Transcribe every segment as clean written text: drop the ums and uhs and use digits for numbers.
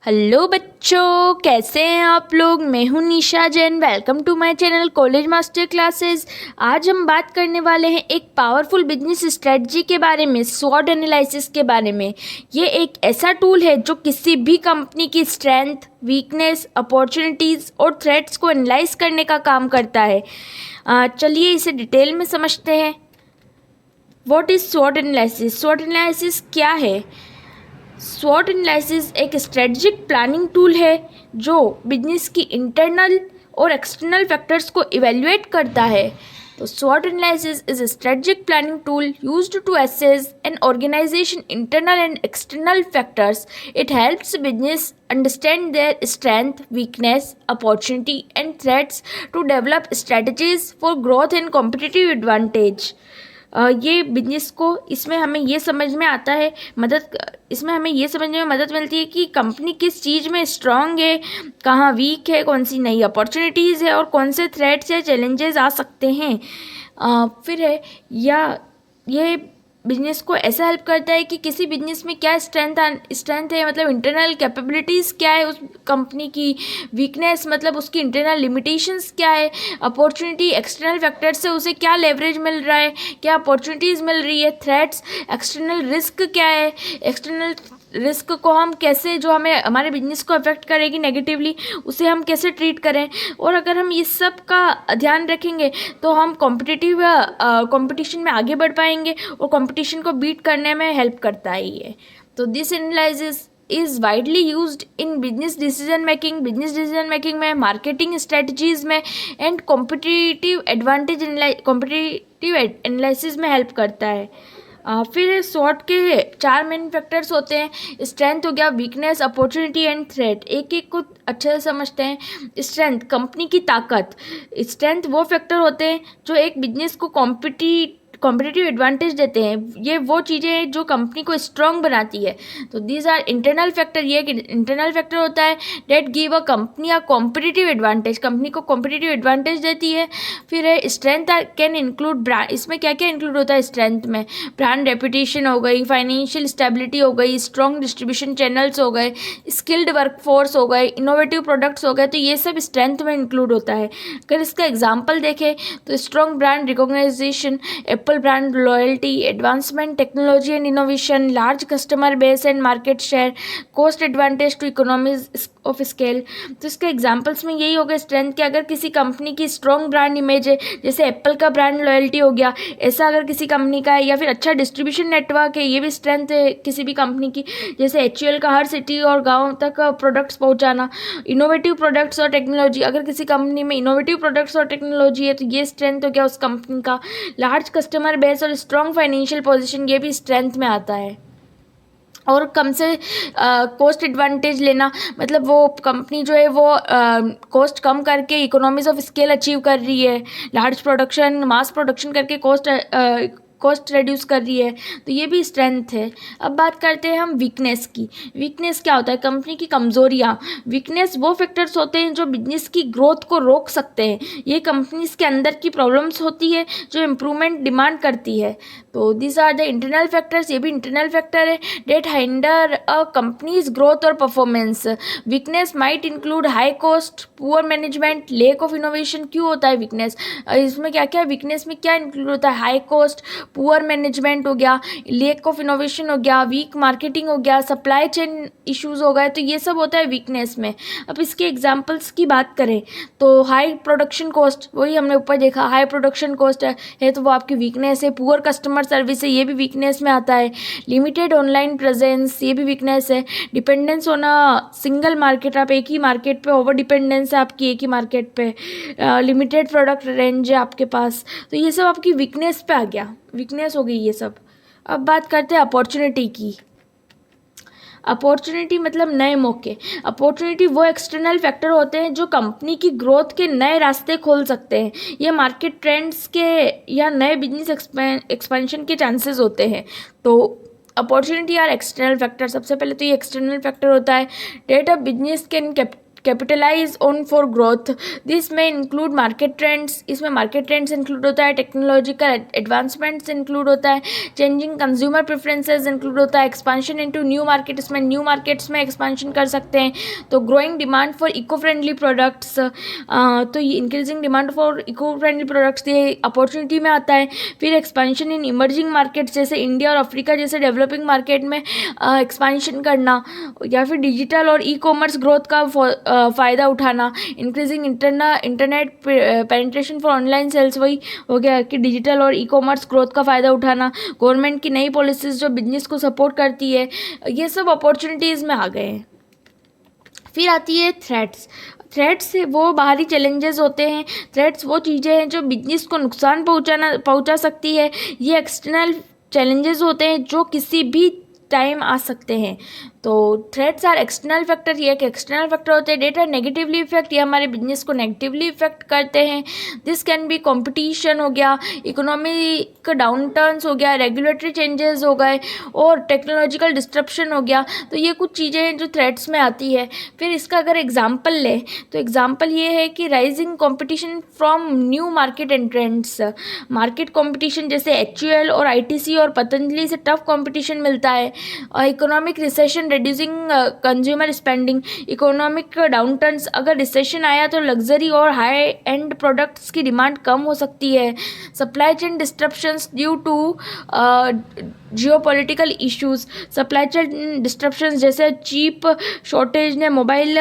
Hello बच्चों, कैसे हैं आप लोग। मैं हूं Nisha Jain. Welcome to my channel college master classes. आज हम बात करने वाले हैं एक पावरफुल बिजनेस स्ट्रेटजी के बारे में, स्वॉट एनालिसिस के बारे में। ये एक ऐसा टूल है जो किसी भी कंपनी की स्ट्रेंथ, वीकनेस, अपॉर्चुनिटीज़ और थ्रेट्स को एनालाइज करने का काम करता है। चलिए इसे डिटेल में समझते हैं। व्हाट इज़ स्वॉट एनालिसिस? स्वॉट एनालिसिस क्या है? स्वॉट एनालिसिस एक स्ट्रेटजिक प्लानिंग टूल है जो बिजनेस की इंटरनल और एक्सटर्नल फैक्टर्स को इवेल्युएट करता है। तो स्वॉट analysis is a strategic planning tool used to assess an organization internal and external factors. It helps business understand their strength, weakness, opportunity and threats to develop strategies for growth and competitive advantage. ये business को इसमें हमें ये समझ में आता है इसमें हमें ये समझने में मदद मिलती है कि कंपनी किस चीज़ में स्ट्रांग है, कहाँ वीक है, कौन सी नई अपॉर्चुनिटीज़ है और कौन से थ्रेट्स या चैलेंजेस आ सकते हैं। फिर है या ये बिजनेस को ऐसा हेल्प करता है कि किसी बिजनेस में क्या स्ट्रेंथ है, मतलब इंटरनल कैपेबिलिटीज़ क्या है उस कंपनी की, वीकनेस मतलब उसकी इंटरनल लिमिटेशंस क्या है, अपॉर्चुनिटी एक्सटर्नल फैक्टर से उसे क्या लेवरेज मिल रहा है, क्या अपॉर्चुनिटीज़ मिल रही है, थ्रेट्स, एक्सटर्नल रिस्क क्या है, एक्सटर्नल रिस्क को हम कैसे, जो हमें हमारे बिजनेस को अफेक्ट करेगी नेगेटिवली, उसे हम कैसे ट्रीट करें। और अगर हम इस सब का ध्यान रखेंगे तो हम कंपटीशन में आगे बढ़ पाएंगे और कंपटीशन को बीट करने में हेल्प करता है ये। तो this analysis is widely used in business decision making में, मार्केटिंग स्ट्रेटजीज में एंड कॉम्पिटिटिव एनालिसिस में हेल्प करता है। फिर स्वॉट के 4 मेन फैक्टर्स होते हैं। स्ट्रेंथ हो गया, वीकनेस, अपॉर्चुनिटी एंड थ्रेट। एक एक को अच्छे से समझते हैं। स्ट्रेंथ, कंपनी की ताकत। स्ट्रेंथ वो फैक्टर होते हैं जो एक बिजनेस को कॉम्पिटिटिव एडवांटेज देते हैं। ये वो चीज़ें हैं जो कंपनी को स्ट्रॉन्ग बनाती है। तो दीज आर इंटरनल फैक्टर। ये एक इंटरनल फैक्टर होता है that give a company a competitive advantage, company को कॉम्पिटिटिव एडवांटेज देती है। फिर है स्ट्रेंथ कैन इंक्लूड ब्रांड। इसमें क्या क्या इंक्लूड होता है स्ट्रेंथ में? ब्रांड रेपुटेशन हो गई, फाइनेंशियल स्टेबिलिटी हो गई, स्ट्रॉन्ग डिस्ट्रीब्यूशन चैनल्स हो गए, स्किल्ड वर्कफोर्स हो गए, इनोवेटिव प्रोडक्ट्स हो गए। तो ये सब स्ट्रेंथ में इंक्लूड होता है। अगर इसका एग्जाम्पल देखें तो strong brand recognition, Apple brand loyalty, advancement technology and innovation, large customer base and market share, cost advantage to economies of scale. तो इसके एग्जांपल्स में यही हो गया स्ट्रेंथ के। अगर किसी कंपनी की स्ट्रॉन्ग ब्रांड इमेज है, जैसे एप्पल का ब्रांड लॉयल्टी हो गया, ऐसा अगर किसी कंपनी का है, या फिर अच्छा डिस्ट्रीब्यूशन नेटवर्क है, ये भी स्ट्रेंथ है किसी भी कंपनी की। जैसे HUL का हर सिटी और गाँव तक प्रोडक्ट्स पहुँचाना। इनोवेटिव प्रोडक्ट्स और टेक्नोलॉजी, अगर किसी कंपनी में इनोवेटिव प्रोडक्ट्स और टेक्नोलॉजी है तो ये स्ट्रेंथ हो गया उस कंपनी का। लार्ज कस्टमर बेस और स्ट्रॉन्ग फाइनेंशियल पोजीशन, ये भी स्ट्रेंथ में आता है। और कम से कॉस्ट एडवांटेज लेना, मतलब वो कंपनी जो है वो कॉस्ट कम करके इकोनॉमीज ऑफ स्केल अचीव कर रही है, लार्ज प्रोडक्शन, मास प्रोडक्शन करके कॉस्ट रिड्यूस कर रही है। तो ये भी स्ट्रेंथ है। अब बात करते हैं हम वीकनेस की। वीकनेस क्या होता है? कंपनी की कमजोरियाँ। वीकनेस वो फैक्टर्स होते हैं जो बिजनेस की ग्रोथ को रोक सकते हैं। ये कंपनीज के अंदर की प्रॉब्लम्स होती है जो इम्प्रूवमेंट डिमांड करती है। तो this are the internal factors. ये भी इंटरनल फैक्टर है that hinder a company's growth और performance. Weakness might include high cost, poor management, lack of innovation. क्यों होता है वीकनेस? इसमें क्या क्या वीकनेस में क्या इंक्लूड होता है? हाई कॉस्ट, पुअर मैनेजमेंट हो गया, लेक ऑफ इनोवेशन हो गया, वीक मार्केटिंग हो गया, सप्लाई चेन इश्यूज हो गए। तो ये सब होता है वीकनेस में। अब इसके एग्जांपल्स की बात करें तो हाई प्रोडक्शन कॉस्ट, वही हमने ऊपर देखा, हाई प्रोडक्शन कॉस्ट है तो वो आपकी वीकनेस है। पुअर कस्टमर सर्विस है, ये भी वीकनेस में आता है। लिमिटेड ऑनलाइन प्रेजेंस, ये भी वीकनेस है। डिपेंडेंस होना सिंगल मार्केट, आप एक ही मार्केट पे ओवर डिपेंडेंस है आपकी एक ही मार्केट पे। लिमिटेड प्रोडक्ट रेंज है आपके पास। तो ये सब आपकी वीकनेस पे आ गया, वीकनेस हो गई ये सब। अब बात करते हैं अपॉर्चुनिटी की। अपॉर्चुनिटी मतलब नए मौके। अपॉर्चुनिटी वो एक्सटर्नल फैक्टर होते हैं जो कंपनी की ग्रोथ के नए रास्ते खोल सकते हैं। ये मार्केट ट्रेंड्स के या नए बिजनेस एक्सपेंशन के चांसेस होते हैं। तो अपॉर्चुनिटी आर एक्सटर्नल फैक्टर। सबसे पहले तो ये एक्सटर्नल फैक्टर होता है that a business can capitalize on for growth. This में इंक्लूड मार्केट ट्रेंड्स, इसमें मार्केट ट्रेंड्स इंक्लूड होता है, टेक्नोलॉजिकल एडवांसमेंट्स इंक्लूड होता है, चेंजिंग कंज्यूमर प्रेफरेंसेस इंक्लूड होता है, एक्सपांशन इनटू न्यू मार्केट, इसमें न्यू मार्केट्स में एक्सपांशन कर सकते हैं, तो growing demand for eco friendly products, तो ये increasing demand for eco friendly products ये अपॉर्चुनिटी में आता है। फिर एक्सपांशन इन इमर्जिंग मार्केट्स जैसे इंडिया और अफ्रीका जैसे डेवलपिंग मार्केट में एक्सपांशन करना, या फिर डिजिटल और ई कॉमर्स ग्रोथ का फ़ायदा उठाना, increasing internet penetration for online sales, वही हो गया कि डिजिटल और ई कॉमर्स ग्रोथ का फ़ायदा उठाना, गवर्नमेंट की नई पॉलिसीज़ जो बिजनेस को सपोर्ट करती है, ये सब अपॉर्चुनिटीज़ में आ गए हैं। फिर आती है थ्रेट्स वो बाहरी चैलेंजेस होते हैं। थ्रेट्स वो चीज़ें हैं जो बिजनेस को नुकसान पहुंचा सकती है। ये एक्सटर्नल चैलेंजेस होते हैं जो किसी भी टाइम आ सकते हैं। तो थ्रेट्स आर एक्सटर्नल फैक्टर, ये एक एक्सटर्नल फैक्टर होते हैं। डेटा नेगेटिवली इफेक्ट, ये हमारे बिजनेस को नेगेटिवली इफेक्ट करते हैं। दिस कैन बी कंपटीशन हो गया, इकोनॉमिक डाउन टर्न्स हो गया, रेगुलेटरी चेंजेस हो गए और टेक्नोलॉजिकल डिस्ट्रप्शन हो गया। तो ये कुछ चीज़ें हैं जो थ्रेट्स में आती है। फिर इसका अगर एग्जाम्पल ले तो एग्जाम्पल ये है कि rising competition from new market entrants, market competition जैसे HUL और ITC और पतंजलि से टफ कॉम्पिटिशन मिलता है। Economic recession, reducing consumer spending, economic downturns, अगर रिसेशन आया तो लग्जरी और हाई एंड प्रोडक्ट्स की डिमांड कम हो सकती है। Supply chain disruptions due to geopolitical issues, supply chain disruptions जैसे चीप शॉर्टेज ने मोबाइल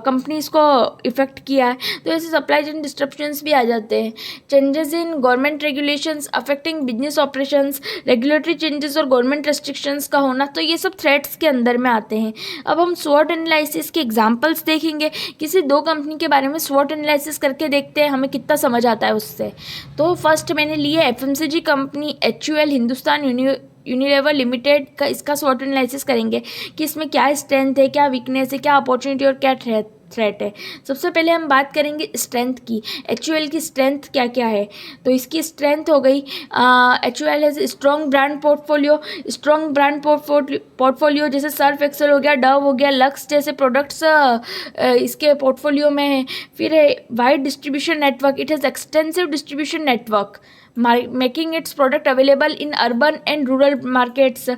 कंपनीज को इफ़ेक्ट किया है, तो ऐसे सप्लाई चेन डिस्ट्रप्शंस भी आ जाते हैं। Changes in government regulations affecting business operations, regulatory changes और गवर्नमेंट रेस्ट्रिक्शंस का होना, तो ये सब थ्रेट्स के अंदर में आते हैं। अब हम स्वॉट एनालिसिस के एग्जांपल्स देखेंगे। किसी दो कंपनी के बारे में स्वॉट एनालिसिस करके देखते हैं हमें कितना समझ आता है उससे। तो फर्स्ट मैंने लिया FMCG company HUL, Hindustan Unilever limited का, इसका स्वॉट एनालिसिस करेंगे कि इसमें क्या स्ट्रेंथ है, क्या वीकनेस है, क्या अपॉर्चुनिटी और क्या थ्रेट है। सबसे पहले हम बात करेंगे स्ट्रेंथ की। HUL की स्ट्रेंथ क्या क्या है, तो इसकी स्ट्रेंथ हो गई HUL has strong brand portfolio, strong brand portfolio जैसे सर्फ एक्सेल हो गया, डव हो गया, लक्स जैसे प्रोडक्ट्स इसके पोर्टफोलियो में है। फिर है wide distribution network, it has extensive distribution network making it's product available in urban and rural markets,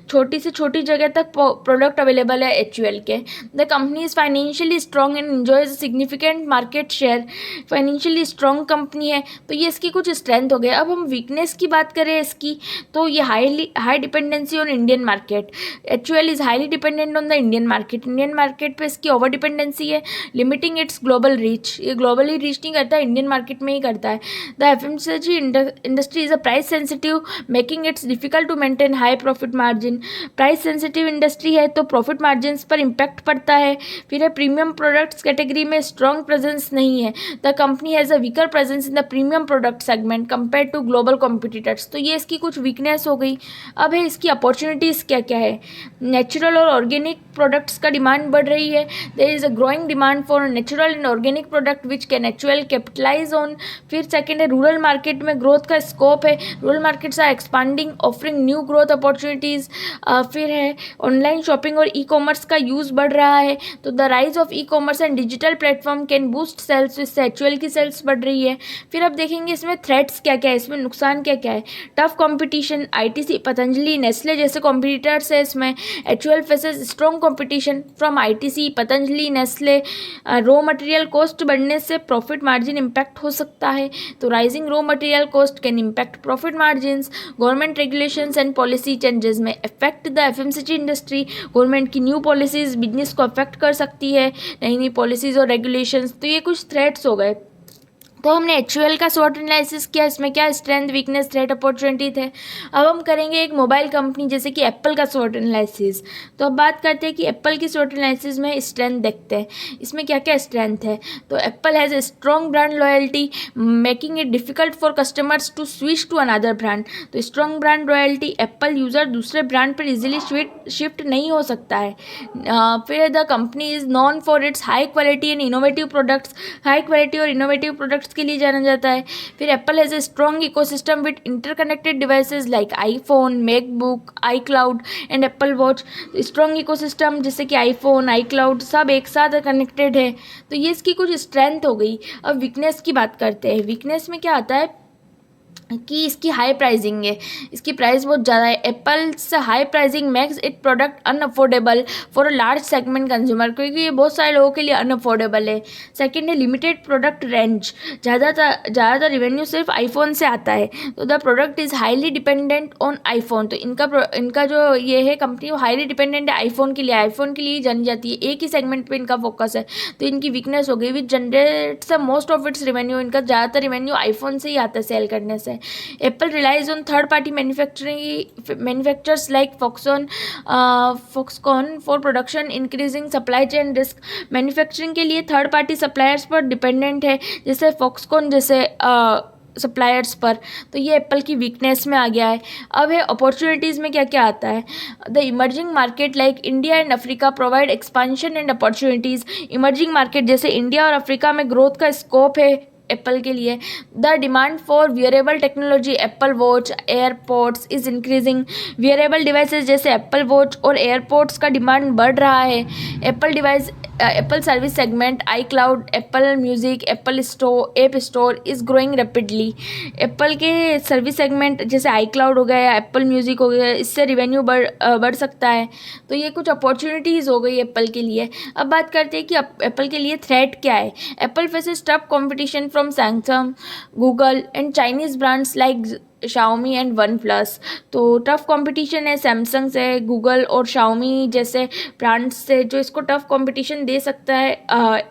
छोटी से छोटी जगह तक प्रोडक्ट अवेलेबल है HUL के। The company is financially strong and enjoys significant market share, financially strong company है, तो ये इसकी कुछ स्ट्रेंथ हो गया। अब हम वीकनेस की बात करें इसकी, तो ये high dependency on Indian market, HUL is highly dependent on the Indian market पे इसकी ओवर डिपेंडेंसी है, लिमिटिंग इट्स ग्लोबल रीच, ये ग्लोबली रीच नहीं करता, इंडियन मार्केट में ही करता है। The FMCG industry is a price sensitive, making it difficult to maintain high profit margin, price sensitive industry है तो प्रॉफिट मार्जिन्स पर इम्पैक्ट पड़ता है। फिर है प्रीमियम प्रोडक्ट्स कैटेगरी में स्ट्रॉन्ग प्रेजेंस नहीं है, the company has a weaker presence in the premium product segment compare to global competitors, तो ये इसकी कुछ वीकनेस हो गई। अब है इसकी अपॉर्चुनिटीज़ क्या क्या है। नेचुरल और ऑर्गेनिक प्रोडक्ट्स का डिमांड बढ़ रही है, there is a growing demand for natural and organic product which can HUL capitalize on. फिर सेकेंड है रूरल मार्केट में ग्रोथ का स्कोप है, rural markets are expanding offering new growth opportunities. फिर है ऑनलाइन शॉपिंग और ई कॉमर्स का यूज़ बढ़ रहा है, तो the rise of e commerce and digital platform can boost sales, इससे HUL की सेल्स बढ़ रही है। फिर अब देखेंगे इसमें थ्रेट्स क्या क्या है, इसमें नुकसान क्या क्या है। Tough competition, ITC, Patanjali, Nestle जैसे कॉम्पिटिटर्स है इसमें। HUL faces strong competition from ITC, Patanjali, Nestle. Raw material cost बढ़ने से प्रॉफिट मार्जिन इम्पैक्ट हो सकता है, तो rising raw material cost can impact profit margins. Government regulations and policy changes में affect the FMCG industry, government की new policies business को affect कर सकती है, नई नई पॉलिसीज़ और रेगुलेशंस, तो ये कुछ थ्रेट्स हो गए। तो हमने HUL का स्वॉट एनालिसिस किया, इसमें क्या स्ट्रेंथ, वीकनेस, थ्रेट, अपॉर्चुनिटी थे। अब हम करेंगे एक मोबाइल कंपनी जैसे कि एप्पल का स्वॉट एनालिसिस। तो अब बात करते हैं कि एप्पल की स्वॉट एनालिसिस में स्ट्रेंथ देखते हैं, इसमें क्या क्या स्ट्रेंथ है। तो Apple has a strong brand loyalty making it difficult for customers to switch to another brand, तो strong brand loyalty, Apple user दूसरे ब्रांड पर इजीली शिफ्ट नहीं हो सकता है। फिर the company is known for its high quality and innovative products, high quality और innovative products products के लिए जाना जाता है। फिर Apple has a strong ecosystem with interconnected devices like iPhone, MacBook, I cloud and Apple watch. Strong ecosystem जैसे कि iPhone, आई cloud सब एक साथ कनेक्टेड है, तो ये इसकी कुछ स्ट्रेंथ हो गई। अब वीकनेस की बात करते हैं। वीकनेस में क्या आता है कि इसकी हाई प्राइसिंग है, इसकी प्राइस बहुत ज़्यादा है। Apples high pricing makes it product unaffordable for a large segment consumer, क्योंकि ये बहुत सारे लोगों के लिए अनअफोर्डेबल है। सेकंड है लिमिटेड प्रोडक्ट रेंज, ज़्यादातर रिवेन्यू सिर्फ आईफोन से आता है, तो the product is highly dependent on iPhone. तो इनका जो ये है कंपनी वो हाईली डिपेंडेंट है आईफोन के लिए ही जानी जाती है, एक ही सेगमेंट पर इनका फोकस है, तो इनकी वीकनेस हो गई। Which generates most of its revenue, इनका ज़्यादातर रिवेन्यू आईफोन से ही आता है सेल करने से। Apple relies on third-party manufacturers like Foxconn for production, increasing supply chain risk। Manufacturing के लिए थर्ड पार्टी सप्लायर्स पर डिपेंडेंट है, जैसे फॉक्सकॉन जैसे सप्लायर्स पर। तो ये एप्पल की वीकनेस में आ गया है। अब है अपॉर्चुनिटीज़ में क्या क्या आता है। The emerging market like India and Africa provide expansion and opportunities. Emerging market जैसे इंडिया और अफ्रीका में ग्रोथ का स्कोप है एप्पल के लिए। The demand for wearable technology, Apple watch, airports is increasing. Wearable devices जैसे एप्पल वॉच और एयरपोर्ट्स का डिमांड बढ़ रहा है। Apple service segment, I cloud, Apple music, Apple store, app store is growing rapidly. Apple के service segment जैसे आई cloud हो गया या एप्पल म्यूज़िक हो गया, इससे रिवेन्यू बढ़ सकता है। तो ये कुछ अपॉर्चुनिटीज़ हो गई एप्पल के लिए। अब बात करते हैं कि एप्पल के लिए थ्रेट क्या है। Apple faces tough competition from Samsung, Google and Chinese brands like Xiaomi and one plus. तो टफ़ कंपटीशन है सैमसंग से, गूगल और शाओमी जैसे ब्रांड्स से, जो इसको टफ़ कंपटीशन दे सकता है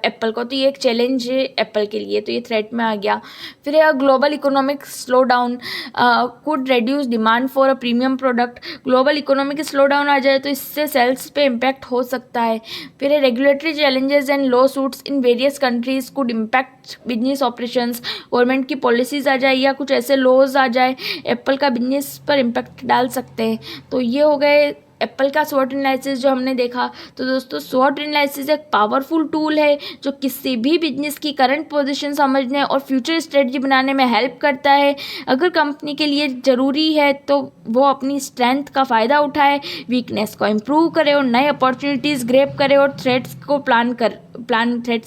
एप्पल को। तो ये एक चैलेंज है एप्पल के लिए, तो ये थ्रेट में आ गया। फिर global economic slowdown could reduce demand for a premium product. Global economic slowdown आ जाए तो इससे सेल्स पे इम्पैक्ट हो सकता है। फिर regulatory challenges and law suits in various countries could impact business operations. Government की पॉलिसीज़ आ जाए या कुछ ऐसे लॉज आ जाए, एप्पल का बिजनेस पर इम्पैक्ट डाल सकते हैं। तो ये हो गए एप्पल का स्वॉट एनालिसिस जो हमने देखा। तो दोस्तों स्वॉट एनालिसिस एक पावरफुल टूल है जो किसी भी बिजनेस की करंट पोजीशन समझने और फ्यूचर स्ट्रेटजी बनाने में हेल्प करता है। अगर कंपनी के लिए ज़रूरी है तो वो अपनी स्ट्रेंथ का फ़ायदा उठाए, वीकनेस को इम्प्रूव करे और नए अपॉर्चुनिटीज़ ग्रैब करे और थ्रेट्स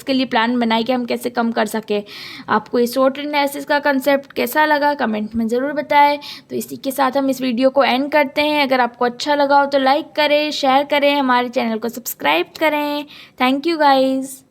के लिए प्लान बनाए कि हम कैसे कम कर सकें। आपको इस स्वॉट एनालिसिस का कंसेप्ट कैसा लगा कमेंट में ज़रूर बताएं। तो इसी के साथ हम इस वीडियो को एंड करते हैं। अगर आपको अच्छा लगा हो तो लाइक करें, शेयर करें, हमारे चैनल को सब्सक्राइब करें। Thank you guys.